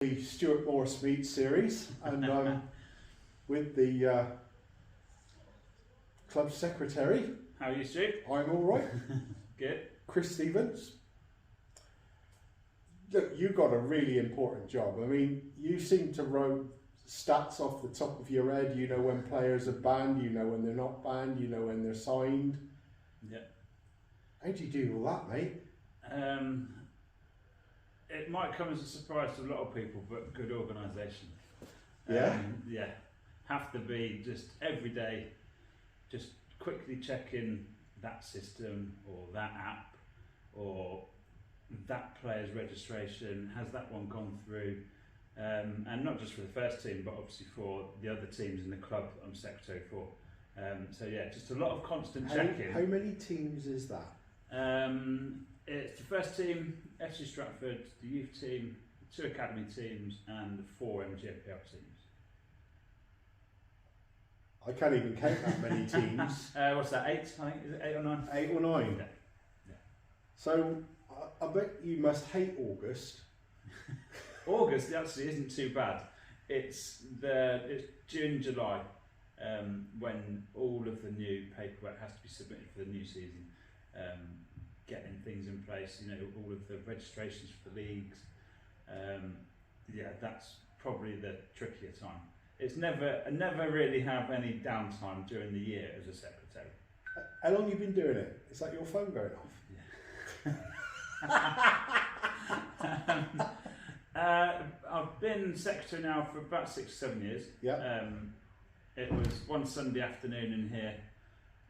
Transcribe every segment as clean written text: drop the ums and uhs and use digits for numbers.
The Stuart Morse Meet series, and I'm with the club secretary. How are you, Stu? I'm all right. Good. Chris Stevens. Look, you've got a really important job. I mean, you seem to row stats off the top of your head. You know when players are banned, you know when they're not banned, you know when they're signed. Yeah. How do you do all that, mate? It might come as a surprise to a lot of people, but good organisation. Yeah? Yeah. Have to be just every day, just quickly checking that system or that app or that player's registration. Has that one gone through? And not just for the first team, but obviously for the other teams in the club I'm secretary for. So yeah, just a lot of constant checking. How many teams is that? It's the first team, FC Stratford, the youth team, 2 academy teams, and the 4 MGFPL teams. I can't even count that many teams. What's that? 8? I think is it 8 or 9? 8 or 9. Yeah. Yeah. So I bet you must hate August. August actually isn't too bad. It's June, July, when all of the new paperwork has to be submitted for the new season. Getting things in place, you know, all of the registrations for the leagues. Yeah, that's probably the trickier time. I never really have any downtime during the year as a secretary. How long have you been doing it? Is that your phone going off? Yeah. I've been secretary now for about 6 or 7 years. Yeah. It was one Sunday afternoon in here,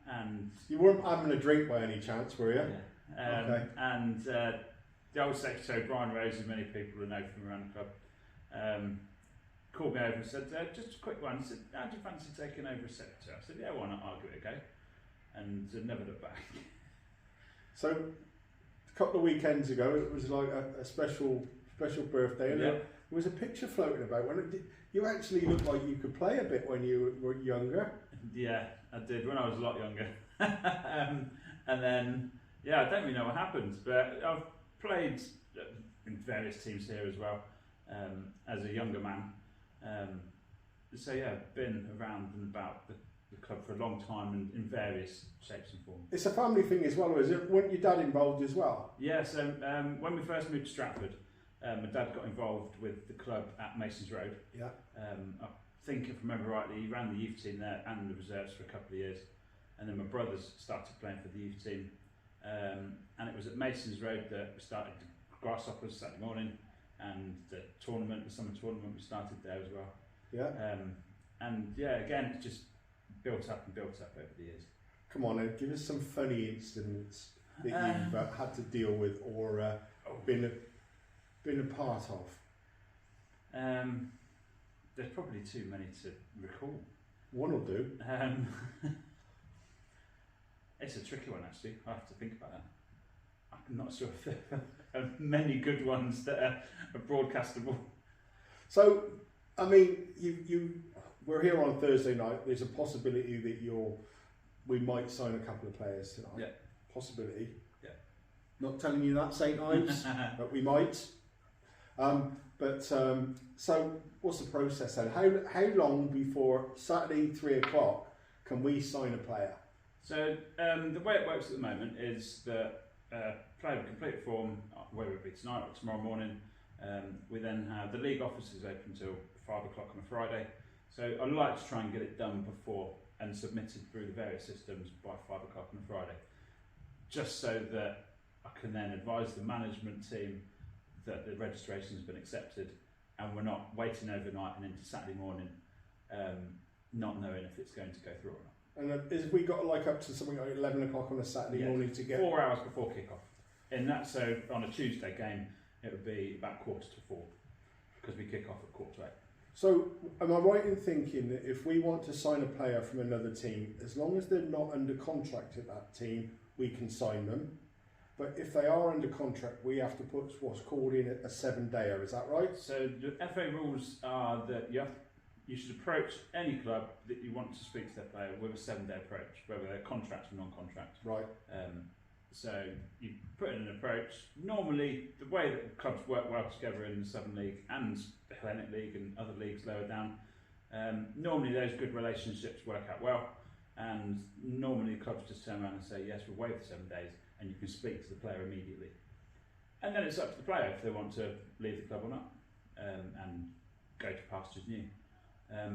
and you weren't having a drink by any chance, were you? Yeah. Okay. And the old secretary, Brian Rose, who many people will know from around the club, called me over and said, just a quick one. He said, how do you fancy taking over as secretary? I said, yeah, why not? I'll give it a go. And never looked back. So, a couple of weekends ago, it was like a special birthday, and Yeah. there was a picture floating about. You actually looked like you could play a bit when you were younger. Yeah, I did when I was a lot younger. And then, yeah, I don't really know what happened, but I've played in various teams here as well as a younger man. So yeah, I've been around and about the club for a long time and in various shapes and forms. It's a family thing as well, is it? Weren't your dad involved as well? Yeah, so when we first moved to Stratford, my dad got involved with the club at Masons Road. Yeah. I think, if I remember rightly, he ran the youth team there and the reserves for a couple of years. And then my brothers started playing for the youth team. And it was at Masons Road that we started the Grasshoppers Saturday morning, and the tournament, the summer tournament, we started there as well. Yeah. And yeah, again, it just built up over the years. Come on, now, give us some funny incidents that you've had to deal with or been a part of. There's probably too many to recall. One will do. It's a tricky one, actually. I have to think about that. I'm not sure if there are many good ones that are broadcastable. So, I mean, we're here on Thursday night. There's a possibility that we might sign a couple of players tonight. Yeah. Possibility. Yeah. Not telling you that, St. Ives, but we might. So what's the process then? How long before Saturday 3 o'clock can we sign a player? So the way it works at the moment is that player will complete a form, whether it be tonight or tomorrow morning. We then have the league offices open till 5 o'clock on a Friday. So I like to try and get it done before and submitted through the various systems by 5 o'clock on a Friday, just so that I can then advise the management team that the registration has been accepted, and we're not waiting overnight and into Saturday morning, not knowing if it's going to go through or not. And is we got like up to something like 11 o'clock on a Saturday morning to get 4 hours before kick-off. In that, so on a Tuesday game, it would be about 3:45 because we kick off at 7:45. So, am I right in thinking that if we want to sign a player from another team, as long as they're not under contract at that team, we can sign them? But if they are under contract, we have to put what's called in a 7-dayer, is that right? So the FA rules are that you should approach any club that you want to speak to their player with a 7-day approach, whether they're contract or non-contract. Right. So you put in an approach. Normally, the way that clubs work well together in the Southern League and Hellenic League and other leagues lower down. Normally those good relationships work out well, and normally clubs just turn around and say, yes, we'll waive the 7 days, and you can speak to the player immediately. And then it's up to the player if they want to leave the club or not, and go to pastures new.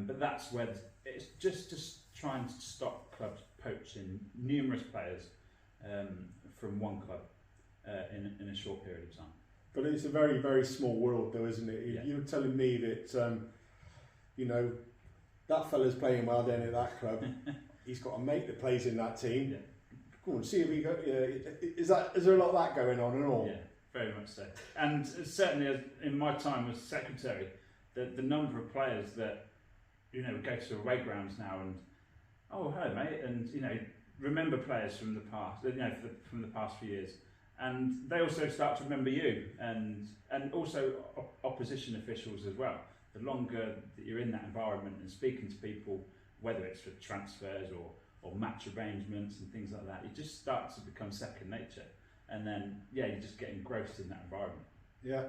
But that's where it's just trying to stop clubs poaching numerous players from one club in a short period of time. But it's a very, very small world though, isn't it? Yeah. You're telling me that, you know, that fella's playing well then at that club. He's got a mate that plays in that team. Yeah. Go on, see if he got. Is there a lot of that going on and all? Yeah, very much so. And certainly, in my time as secretary, the number of players that go to away grounds now and oh hello mate, and remember players from the past, from the past few years, and they also start to remember you, and also opposition officials as well. The longer that you're in that environment and speaking to people, whether it's for transfers or match arrangements and things like that, you just start to become second nature, and then you just get engrossed in that environment. Yeah.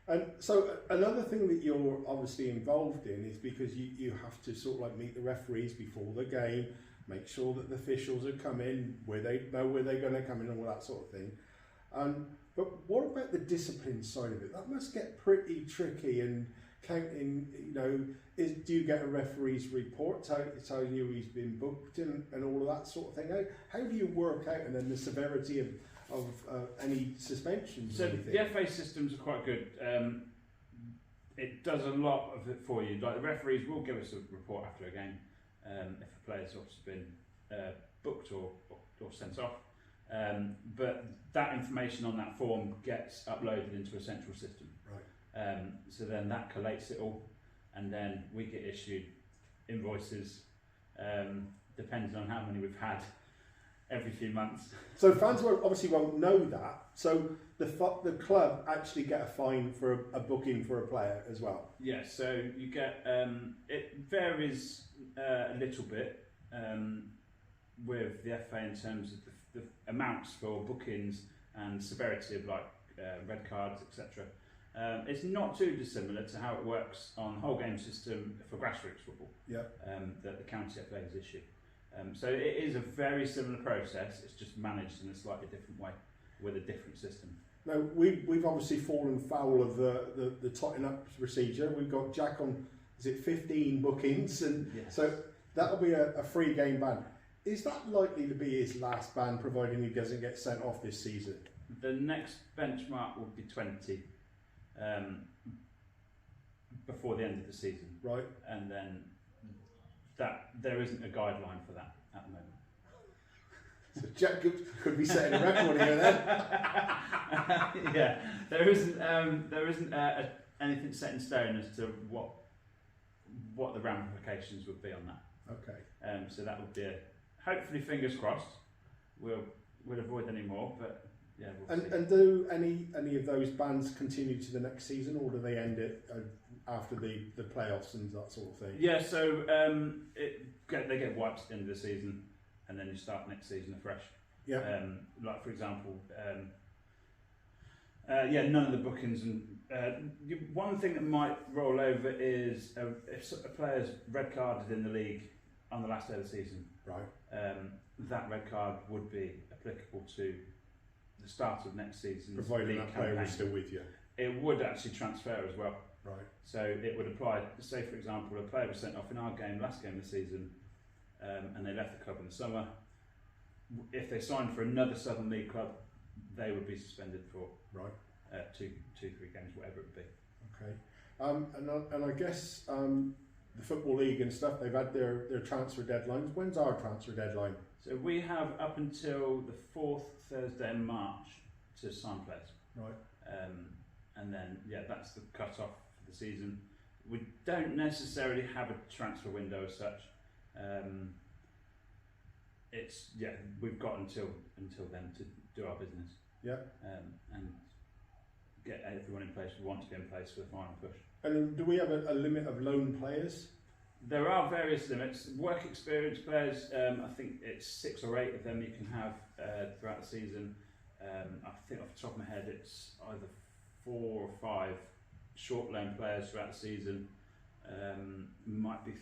And so another thing that you're obviously involved in is because you have to sort of like meet the referees before the game, make sure that the officials are coming, where they know where they're going to come in, and all that sort of thing. But what about the discipline side of it? That must get pretty tricky, and counting, do you get a referee's report telling you he's been booked and all of that sort of thing? How do you work out, and then the severity of any suspensions? So the FA systems are quite good. It does a lot of it for you. Like the referees will give us a report after a game if a player's obviously been booked or sent off. But that information on that form gets uploaded into a central system. Right. So then that collates it all, and then we get issued invoices depending on how many we've had every few months. So fans obviously won't know that. So the club actually get a fine for a booking for a player as well. Yeah. So you get it varies a little bit with the FA in terms of the amounts for bookings and severity of red cards, etc. It's not too dissimilar to how it works on the whole game system for grassroots football. Yeah. That the county FA has issued. So it is a very similar process. It's just managed in a slightly different way with a different system. Now we've obviously fallen foul of the totting up procedure. We've got Jack on 15 bookings, and yes. So that'll be a free game ban. Is that likely to be his last ban, providing he doesn't get sent off this season? The next benchmark would be 20 before the end of the season. Right. And then there isn't a guideline for that at the moment. So Jack could be setting a record here then. Yeah, there isn't anything set in stone as to what the ramifications would be on that. Okay. So that would be hopefully, fingers crossed, we'll avoid any more, but yeah. We'll see. And do any of those bans continue to the next season, or do they end it after the playoffs and that sort of thing? Yeah, so they get wiped at the end of the season, and then you start next season afresh. Yeah. Like for example, none of the bookings and one thing that might roll over is if a player's red carded in the league on the last day of the season. Right. That red card would be applicable to the start of next season. Providing that player was still with you. It would actually transfer as well. Right. So it would apply, say for example, a player was sent off in our last game of the season, and they left the club in the summer. If they signed for another Southern League club, they would be suspended for right 2, 3 games, whatever it would be. Okay. And I guess the Football League and stuff, they've had their transfer deadlines. When's our transfer deadline? So we have up until the 4th Thursday in March to sign players. Right. And then that's the cut off for the season. We don't necessarily have a transfer window as such. We've got until then to do our business. Yeah. And get everyone in place we want to be in place for the final push. And do we have a limit of loan players? There are various limits. Work experience players, I think it's 6 or 8 of them you can have throughout the season. I think off the top of my head it's either 4 or 5 short loan players throughout the season. Might be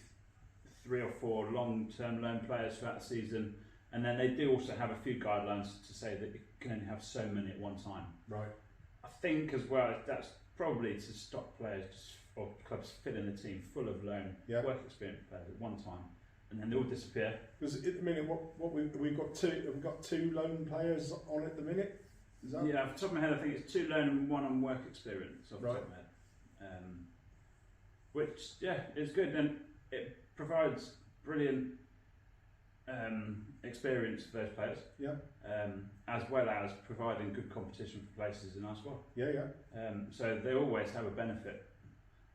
3 or 4 long-term loan players throughout the season, and then they do also have a few guidelines to say that you can only have so many at one time. Right. I think as well that's probably to stop players or clubs filling the team full of loan work experience players at one time, and then they all disappear. Because at the minute, what we've got two loan players on at the minute. Is that? Yeah, off the top of my head, I think it's 2 loan and 1 on work experience. Off the top of my head. Which is good, and it provides brilliant experience for those players. Yeah. As well as providing good competition for places in our squad. Yeah, yeah. So they always have a benefit,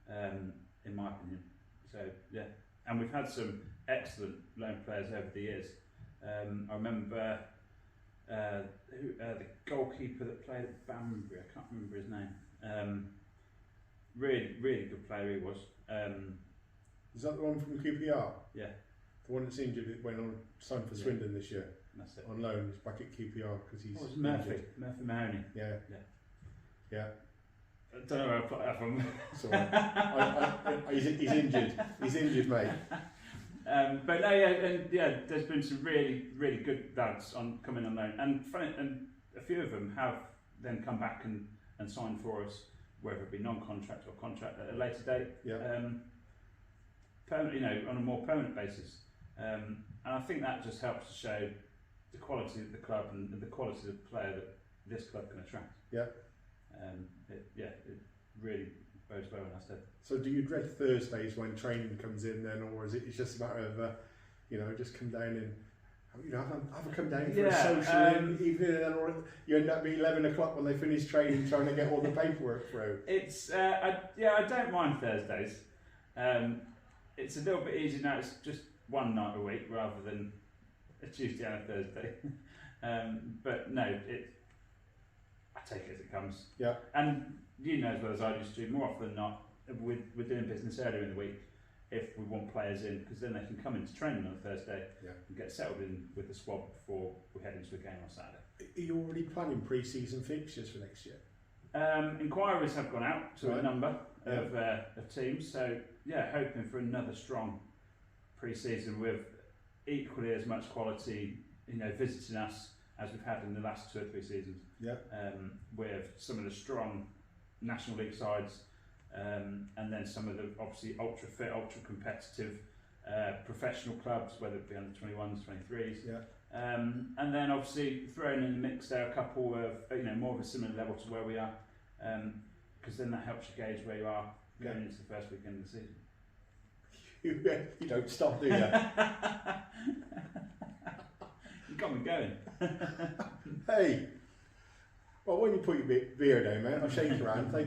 in my opinion. So yeah, and we've had some excellent loan players over the years. I remember the goalkeeper that played at Banbury. I can't remember his name. Really, really good player he was. Is that the one from QPR? Yeah. The one that's injured that went on signed for Swindon this year. That's it. On loan, he's back at QPR because he's. Oh, it's Murphy. Injured. Murphy Mahoney. Yeah. Yeah. Yeah. I don't know where I put that from. So he's injured. He's injured, mate. But no, yeah, there's been some really, really good lads on coming on loan, and a few of them have then come back and signed for us, whether it be non-contract or contract at a later date. Yeah. On a more permanent basis, and I think that just helps to show the quality of the club and the quality of the player that this club can attract. Yeah. It really bodes well, and I said. So do you dread Thursdays when training comes in then, or is it just a matter of just come down and have a come down for a social evening, and then you end up being 11 o'clock when they finish training trying to get all the paperwork through? It's I don't mind Thursdays. It's a little bit easier now. It's just one night a week rather than a Tuesday and a Thursday. But no, I take it as it comes. Yeah. And you know as well as I used to, more often than not, we're doing business earlier in the week if we want players in, because then they can come into training on a Thursday and get settled in with the squad before we head into a game on Saturday. Are you already planning pre-season fixtures for next year? Inquiries have gone out to a number of teams, so hoping for another strong pre-season with equally as much quality, visiting us as we've had in the last 2 or 3 seasons. Yeah. With some of the strong National League sides, and then some of the obviously ultra fit, ultra competitive professional clubs, whether it be under 21s, 23s. Yeah. And then obviously thrown in the mix there a couple of more of a similar level to where we are, because then that helps you gauge where you are going into the first weekend of the season. You don't stop, do you? You got me going. Hey, well, when you put your beer down, mate, I'll shake your hand. Thank